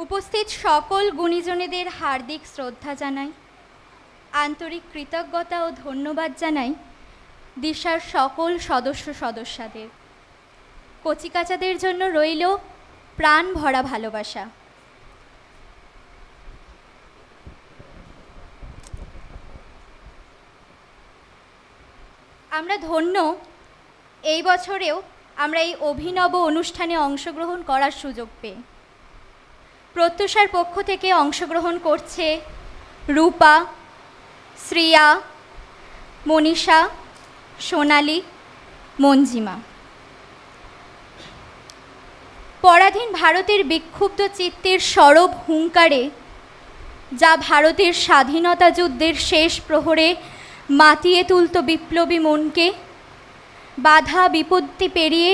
উপস্থিত সকল গুণীজনেদের হার্দিক শ্রদ্ধা জানাই, আন্তরিক কৃতজ্ঞতা ও ধন্যবাদ জানাই দিশার সকল সদস্যদের। কচিকাচাদের জন্য রইল প্রাণ ভরা ভালোবাসা। আমরা ধন্য এই বছরেও আমরা এই অভিনব অনুষ্ঠানে অংশগ্রহণ করার সুযোগ পেয়ে। প্রত্যুষার পক্ষ থেকে অংশগ্রহণ করছে রূপা, শ্রিয়া, মনীষা, সোনালী, মঞ্জিমা। পরাধীন ভারতের বিক্ষুব্ধ চিত্তের সরব হুঙ্কারে, যা ভারতের স্বাধীনতা যুদ্ধের শেষ প্রহরে মাতিয়ে তুলত বিপ্লবী মনকে, বাধা বিপত্তি পেরিয়ে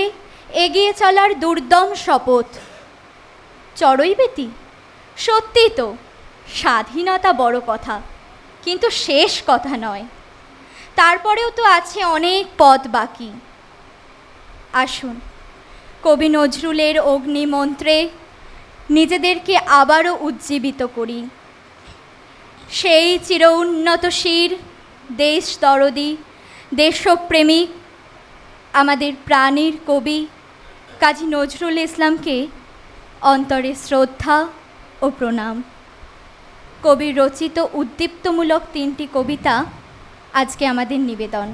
এগিয়ে চলার দুর্দম শপথ। চড়ইবেতি? সত্যি তো, স্বাধীনতা বড় কথা, কিন্তু শেষ কথা নয়। তারপরেও তো আছে অনেক পথ বাকি। আসুন, কবি নজরুলের অগ্নিমন্ত্রে নিজেদেরকে আবারও উজ্জীবিত করি। সেই চির উন্নত শির, দেশ দরদি, দেশপ্রেমিক, আমাদের প্রাণের কবি কাজী নজরুল ইসলামকে অন্তরে শ্রদ্ধা ও প্রণাম। কবির রচিত উদ্দীপ্তমূলক 3টি কবিতা আজকে আমাদের নিবেদন: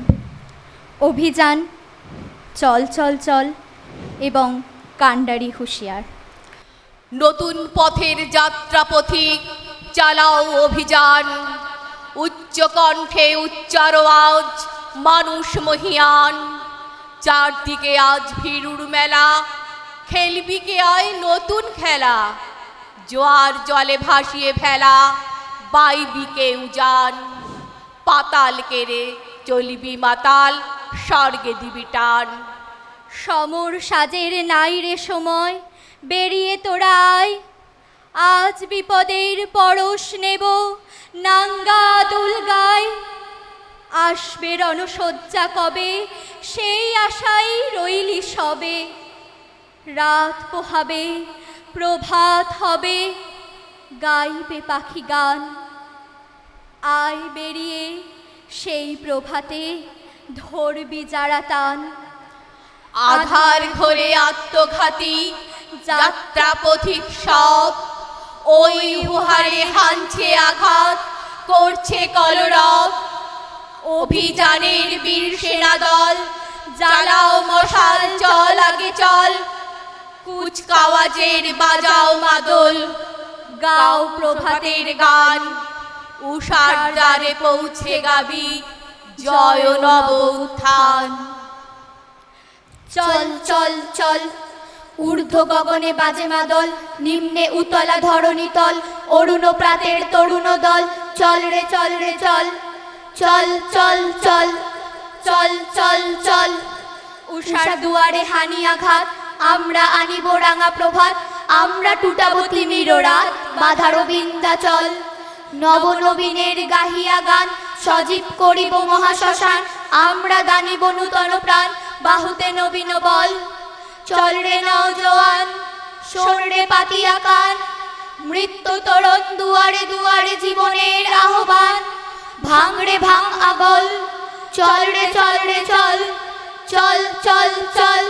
অভিযান, চল চল চল এবং কান্ডারি হুঁশিয়ার। নতুন পথের যাত্রা পথিক, চালাও অভিযান। উচ্চ কণ্ঠে উচ্চার আওয়াজ, মানুষ মহিয়ান। চারদিকে আজ ভিড়ুর মেলা, খেলবি কে আয় নতুন খেলা। জোয়ার জলে ভাসিয়ে ফেলা, বাইবি কে উজান। পাতাল কেড়ে চলিবি মাতাল, স্বর্গে দিবি টান। সমর সাজের নাই রে সময়, বেরিয়ে তোরা আয়। আজ বিপদের পরশ নেব, নাঙ্গা দুলগায়। আসবে রণসজ্জা কবে, সেই আশাই রইলি সবে। রাত পোহাবে, প্রভাত হবে, গাইবে পাখি গান। আয় বেরিয়ে সেই প্রভাতে, ধরবি যারা টান। আধার ঘরে আত্মঘাতী যাত্রা পথিক সব, ওই হুহারে হানছে আঘাত, করছে কলরব। অভিযানের বীর সেনা দল, জ্বালাও মশাল, চল আগে চল। কুচকাওয়াজের বাজাও মাদল, গাও প্রভাতের গান। উষার দ্বারে পৌঁছে গাবি, জয় নব উত্থান। চল চল চল, ঊর্ধ্ব গগনে বাজে মাদল, নিম্নে উতলা ধরণী তল। অরুণ প্রাতের তরুণ দল, চল রে চল রে চল। চল চল চল, চল চল চল। উষার দুয়ারে হানি আঘাত, আমরা আনিব রাঙা প্রভাত। আমরা টুটাবো তিমির রাত, বাধারো বিন্ধ্যাচল। নবনবীনের গাহিয়া গান, সজীব করিব মহাশ্মশান। আমরা দানিব নূতন প্রাণ, বাহুতে নবীন বল। চল রে নওজোয়ান, শোন রে পাতিয়া কান। মৃত্যু তরণ দুয়ারে দুয়ারে, জীবনের আহ্বান। ভাঙ রে ভাঙ আগল, চল রে চল রে চল। চল চল চল,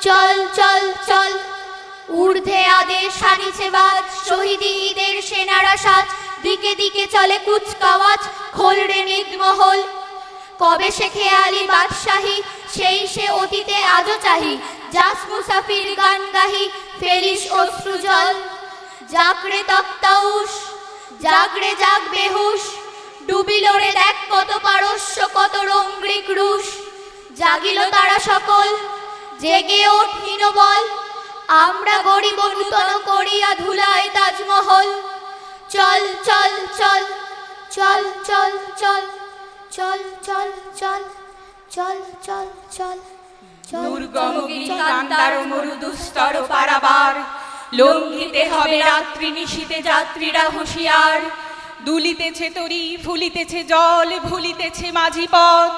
চল চল চল। ঊর্ধ্বে আদেশ হানিছে বাজ, শহীদ ঈদের সেনারা সাজ। দিকে দিকে চলে কুচকাওয়াজ, খোল রে নিদমহল। কবে সে খেয়ালি বাদশাহী, সেই সে অতীতে আজও চাহি। যাস মুসাফির গান গাহি, ফেলিস অশ্রু জল। জাগরে তক্তাউস, জাগরে জাগ বেহুশ। ডুবিল রে দেখ কত পারস্য, কত রঙ্গিক রুশ। জাগিল তারা সকল, জেগে ওঠ হীনবল। আমরা গড়িব নূতন করিয়া ধুলায় তাজমহল। চল চল চল, চল চল চল। চল চল চল, চল চল চল। দুর্গম গিরি কান্তার মরুদুস্তর পারাবার। লঙ্ঘিতে হবে রাত্রি নিশীতে যাত্রীরা হুঁশিয়ার। দুলিতেছে তরি, ফুলিতেছে জল, ভুলিতেছে মাঝি পথ।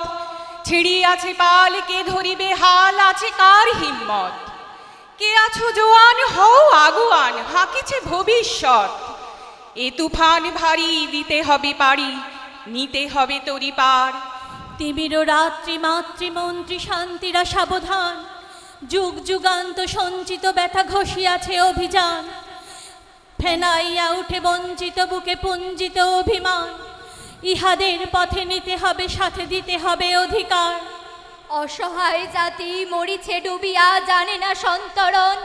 ছিড়িয়াছে পাল, কে ধরিবে হাল, আছে কার হিম্মত। কে আছো জোয়ান হও আগুয়ান হাকিছে ভবিষ্যৎ এ তুফান ভারী দিতে হবে পারি নিতে হবে তরি পার তিমির রাত্রি মাতৃমন্ত্রী শান্তিরা সাবধান যুগ যুগান্ত সঞ্চিত ব্যথা ঘষিয়াছে অভিযান ফেনাইয়া উঠে বঞ্চিত বুকে পুঞ্জিত অভিমান ইহাদের পথে নিতে হবে সাথে দিতে হবে অধিকার অসহায় জাতি মরিছে ডুবিয়া জানে না সন্তরণ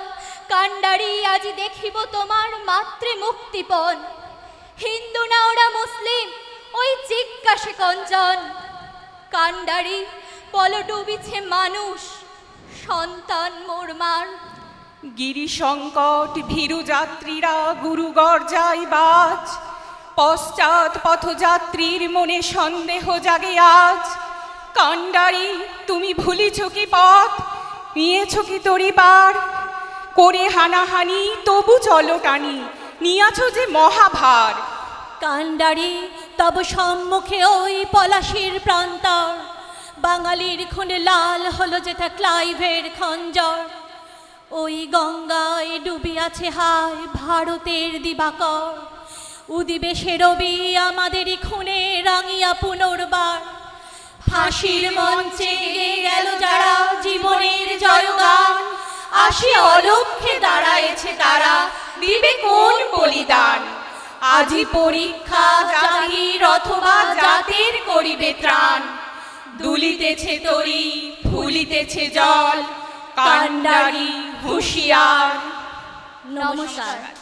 কান্ডারি আজ দেখিব তোমার মাতৃ মুক্তিপণ হিন্দু না ওরা মুসলিম ওই জিজ্ঞাসে কঞ্চন কান্ডারি বল ডুবিছে মানুষ সন্তান মোরমার গিরি সংকট ভীরু যাত্রীরা গুরু গর্জায় বাজ পশ্চাৎ পথযাত্রীর মনে সন্দেহ জাগে আজ কান্ডারি তুমি ভুলিছ কি পথ নিয়েছ কি তরি পার করে হানাহানি তবু চলো টানি নিয়াছ যে মহাভার কান্ডারি তব সম্মুখে ওই পলাশির প্রান্তর বাঙালির খুনে লাল হলো যেটা ক্লাইভের খঞ্জর ওই গঙ্গায় ডুবিয়াছে হায় ভারতের দিবাকর উদিবে সে রবি আমাদেরই খুনে রাঙিয়া পুনর্বার ফাঁসির মঞ্চে গেয়ে গেল যারা জীবনের জয়গান আসি অলক্ষ্যে দাঁড়ায়েছে তারা দিবে কোন বলিদান আজি পরীক্ষা জাতির অথবা জাতির করিবে ত্রাণ দুলিতেছে তরি ফুলিতেছে জল কান্ডারি হুঁশিয়ার নমস্কার।